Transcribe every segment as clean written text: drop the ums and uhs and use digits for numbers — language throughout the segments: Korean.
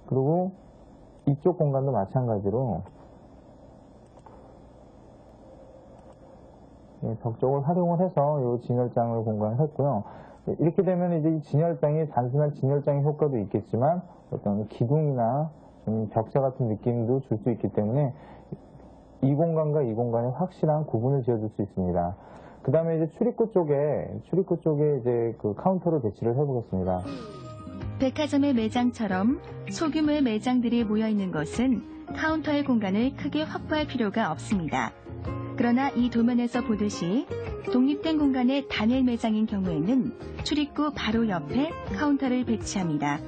그리고 이쪽 공간도 마찬가지로 벽 쪽을 활용을 해서 이 진열장을 공간을 했고요. 이렇게 되면 이제 이 진열장이 단순한 진열장의 효과도 있겠지만 어떤 기둥이나 좀 벽체 같은 느낌도 줄 수 있기 때문에 이 공간과 이 공간에 확실한 구분을 지어줄 수 있습니다. 그 다음에 이제 출입구 쪽에 이제 그 카운터를 배치를 해보겠습니다. 백화점의 매장처럼 소규모의 매장들이 모여있는 곳은 카운터의 공간을 크게 확보할 필요가 없습니다. 그러나 이 도면에서 보듯이 독립된 공간의 단일 매장인 경우에는 출입구 바로 옆에 카운터를 배치합니다.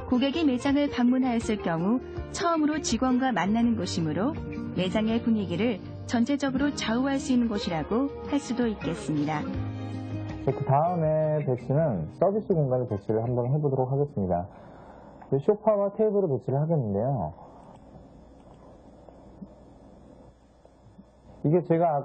고객이 매장을 방문하였을 경우 처음으로 직원과 만나는 곳이므로 매장의 분위기를 전체적으로 좌우할 수 있는 곳이라고 할 수도 있겠습니다. 그 다음에 배치는 서비스 공간을 배치를 한번 해보도록 하겠습니다. 소파와 테이블을 배치를 하겠는데요. 이게 저희가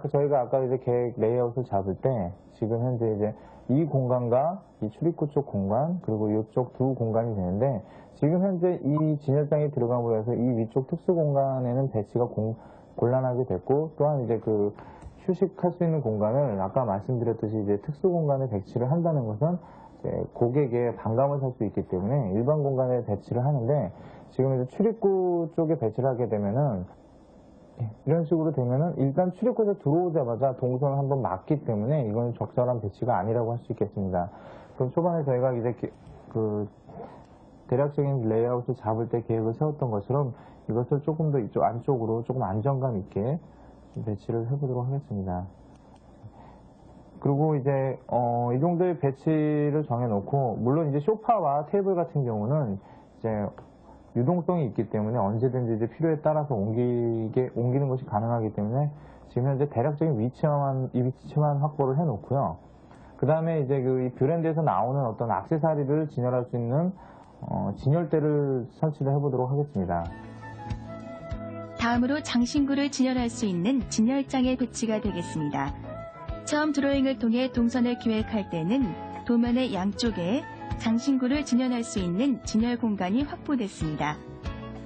아까 이제 계획 레이아웃을 잡을 때 지금 현재 이제 이 공간과 이 출입구 쪽 공간 그리고 이쪽 두 공간이 되는데 지금 현재 이 진열장이 들어감으로 해서 이 위쪽 특수 공간에는 배치가 곤란하게 됐고 또한 이제 그 휴식할 수 있는 공간을 아까 말씀드렸듯이 이제 특수 공간에 배치를 한다는 것은 이제 고객의 반감을 살 수 있기 때문에 일반 공간에 배치를 하는데 지금 이제 출입구 쪽에 배치를 하게 되면은 이런 식으로 되면은 일단 출입구에서 들어오자마자 동선을 한번 막기 때문에 이건 적절한 배치가 아니라고 할 수 있겠습니다. 그럼 초반에 저희가 이제 그 대략적인 레이아웃을 잡을 때 계획을 세웠던 것처럼 이것을 조금 더 이쪽 안쪽으로 조금 안정감 있게 좀 배치를 해보도록 하겠습니다. 그리고 이제 이 정도의 배치를 정해놓고 물론 이제 소파와 테이블 같은 경우는 이제 유동성이 있기 때문에 언제든지 이제 필요에 따라서 옮기는 것이 가능하기 때문에 지금 현재 대략적인 위치만 확보를 해놓고요. 그 다음에 이제 이 브랜드에서 나오는 어떤 액세서리를 진열할 수 있는 진열대를 설치를 해보도록 하겠습니다. 다음으로 장신구를 진열할 수 있는 진열장의 배치가 되겠습니다. 처음 드로잉을 통해 동선을 기획할 때는 도면의 양쪽에 장신구를 진열할 수 있는 진열 공간이 확보됐습니다.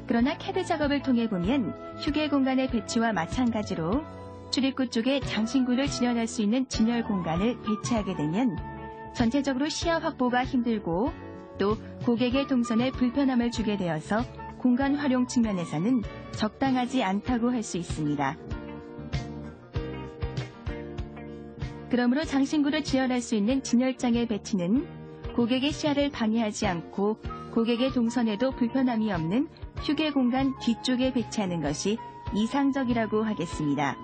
그러나 CAD 작업을 통해 보면 휴게 공간의 배치와 마찬가지로 출입구 쪽에 장신구를 진열할 수 있는 진열 공간을 배치하게 되면 전체적으로 시야 확보가 힘들고 또 고객의 동선에 불편함을 주게 되어서 공간 활용 측면에서는 적당하지 않다고 할 수 있습니다. 그러므로 장신구를 진열할 수 있는 진열장의 배치는 고객의 시야를 방해하지 않고 고객의 동선에도 불편함이 없는 휴게 공간 뒤쪽에 배치하는 것이 이상적이라고 하겠습니다.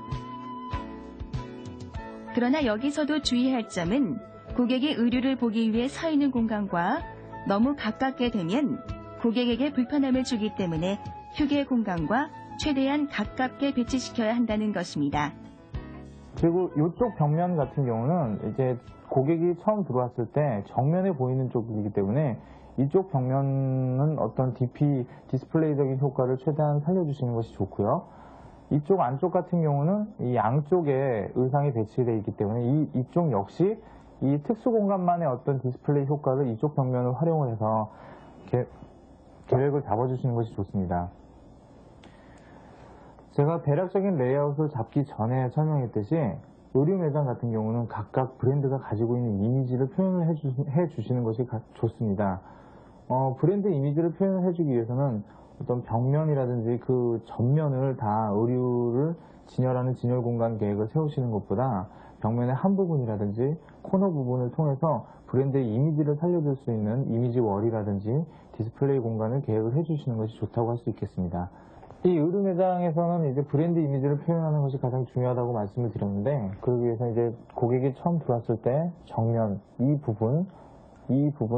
그러나 여기서도 주의할 점은 고객이 의류를 보기 위해 서 있는 공간과 너무 가깝게 되면 고객에게 불편함을 주기 때문에 휴게 공간과 최대한 가깝게 배치시켜야 한다는 것입니다. 그리고 이쪽 벽면 같은 경우는 이제 고객이 처음 들어왔을 때 정면에 보이는 쪽이기 때문에 이쪽 벽면은 어떤 디스플레이적인 효과를 최대한 살려주시는 것이 좋고요. 이쪽 안쪽 같은 경우는 이 양쪽에 의상이 배치되어 있기 때문에 이쪽 역시 이 특수 공간만의 어떤 디스플레이 효과를 이쪽 벽면을 활용을 해서 계획을 잡아주시는 것이 좋습니다. 제가 대략적인 레이아웃을 잡기 전에 설명했듯이 의류 매장 같은 경우는 각각 브랜드가 가지고 있는 이미지를 표현을 해주시는 것이 좋습니다. 브랜드 이미지를 표현을 해주기 위해서는 어떤 벽면이라든지 그 전면을 다 의류를 진열하는 진열 공간 계획을 세우시는 것보다 벽면의 한 부분이라든지 코너 부분을 통해서 브랜드의 이미지를 살려줄 수 있는 이미지 월이라든지 디스플레이 공간을 계획을 해주시는 것이 좋다고 할 수 있겠습니다. 이 의류 매장에서는 이제 브랜드 이미지를 표현하는 것이 가장 중요하다고 말씀을 드렸는데, 그러기 위해서 이제 고객이 처음 들어왔을 때 정면 이 부분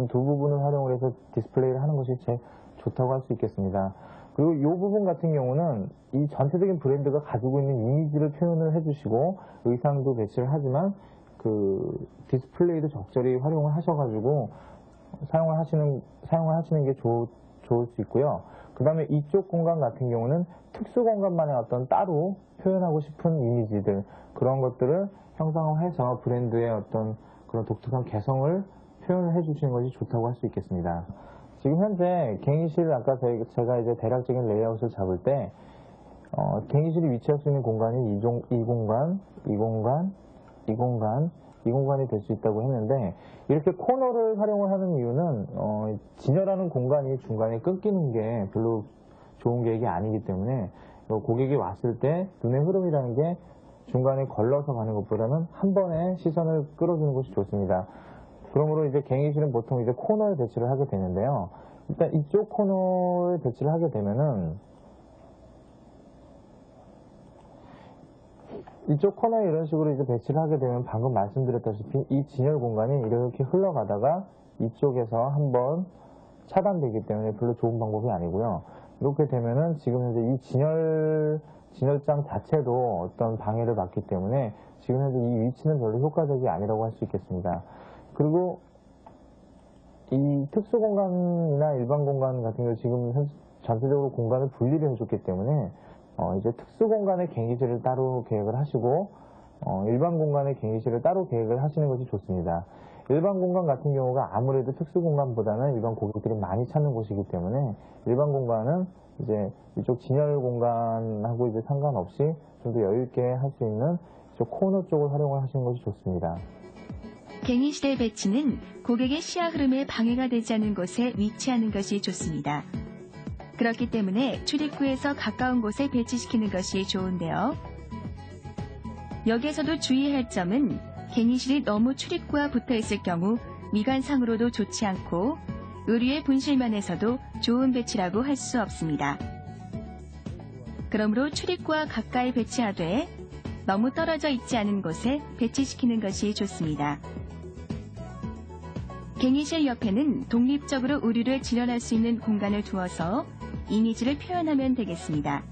두 부분을 활용을 해서 디스플레이를 하는 것이 제일 좋다고 할 수 있겠습니다. 그리고 이 부분 같은 경우는 이 전체적인 브랜드가 가지고 있는 이미지를 표현을 해주시고 의상도 배치를 하지만 그 디스플레이도 적절히 활용을 하셔가지고 사용을 하시는 게 좋을 수 있고요. 그 다음에 이쪽 공간 같은 경우는 특수 공간만의 어떤 따로 표현하고 싶은 이미지들, 그런 것들을 형상화해서 브랜드의 어떤 그런 독특한 개성을 표현을 해주시는 것이 좋다고 할 수 있겠습니다. 지금 현재 갱이실 아까 제가 이제 대략적인 레이아웃을 잡을 때 갱이실이 위치할 수 있는 공간이 이 공간이 될 수 있다고 했는데 이렇게 코너를 활용을 하는 이유는 진열하는 공간이 중간에 끊기는 게 별로 좋은 계획이 아니기 때문에 고객이 왔을 때 눈의 흐름이라는 게 중간에 걸러서 가는 것보다는 한 번에 시선을 끌어주는 것이 좋습니다. 그러므로 이제 갱이실은 보통 이제 코너에 배치를 하게 되는데요. 일단 이쪽 코너에 배치를 하게 되면은 이쪽 코너에 이런 식으로 이제 배치를 하게 되면 방금 말씀드렸다시피 이 진열 공간이 이렇게 흘러가다가 이쪽에서 한번 차단되기 때문에 별로 좋은 방법이 아니고요. 이렇게 되면은 지금 현재 이 진열장 자체도 어떤 방해를 받기 때문에 지금 현재 이 위치는 별로 효과적이 아니라고 할 수 있겠습니다. 그리고 이 특수 공간이나 일반 공간 같은 경우 지금 전체적으로 공간을 분리를 해줬기 때문에 이제 특수 공간의 갱이실을 따로 계획을 하시고 일반 공간의 갱이실을 따로 계획을 하시는 것이 좋습니다. 일반 공간 같은 경우가 아무래도 특수 공간보다는 일반 고객들이 많이 찾는 곳이기 때문에 일반 공간은 이제 이쪽 진열 공간하고 이제 상관없이 좀 더 여유 있게 할 수 있는 이쪽 코너 쪽을 활용을 하시는 것이 좋습니다. 갱이실의 배치는 고객의 시야 흐름에 방해가 되지 않는 곳에 위치하는 것이 좋습니다. 그렇기 때문에 출입구에서 가까운 곳에 배치시키는 것이 좋은데요. 여기에서도 주의할 점은 갱이실이 너무 출입구와 붙어 있을 경우 미관상으로도 좋지 않고 의류의 분실면에서도 좋은 배치라고 할 수 없습니다. 그러므로 출입구와 가까이 배치하되 너무 떨어져 있지 않은 곳에 배치시키는 것이 좋습니다. 갱이실 옆에는 독립적으로 의류를 진열할 수 있는 공간을 두어서 이미지를 표현하면 되겠습니다.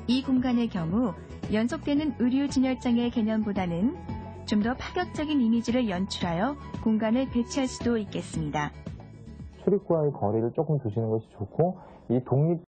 이 공간의 경우 연속되는 의류 진열장의 개념보다는 좀 더 파격적인 이미지를 연출하여 공간을 배치할 수도 있겠습니다. 출입구와의 거리를 조금 두시는 것이 좋고 이 독립